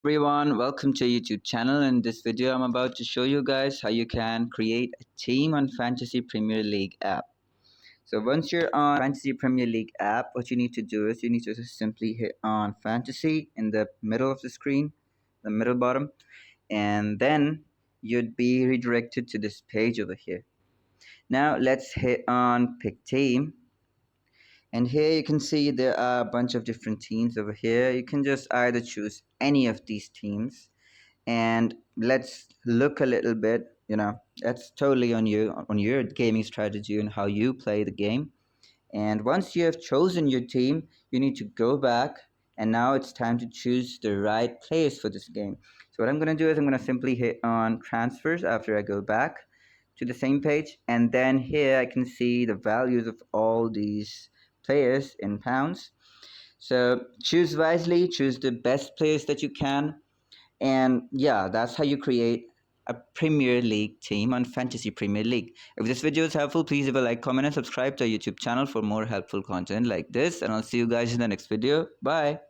Everyone, welcome to YouTube channel. In this video I'm about to show you guys how you can create a team on Fantasy Premier League app. So once you're on Fantasy Premier League app, what you need to do is you need to simply hit on Fantasy in the middle of the screen, the middle bottom, and then you'd be redirected to this page over here. Now let's hit on Pick Team. And here you can see there are a bunch of different teams over here. You can just either choose any of these teams, and let's look a little bit. That's totally on you, on your gaming strategy and how you play the game. And once you have chosen your team, you need to go back, and now it's time to choose the right players for this game. So what I'm going to do is I'm going to simply hit on transfers after I go back to the same page, and then here I can see the values of all these players in pounds. So choose wisely, choose the best players that you can, and yeah, that's how you create a Premier League team on Fantasy Premier League. If this video is helpful, please leave a like, comment, and subscribe to our YouTube channel for more helpful content like this. And I'll see you guys in the next video. Bye.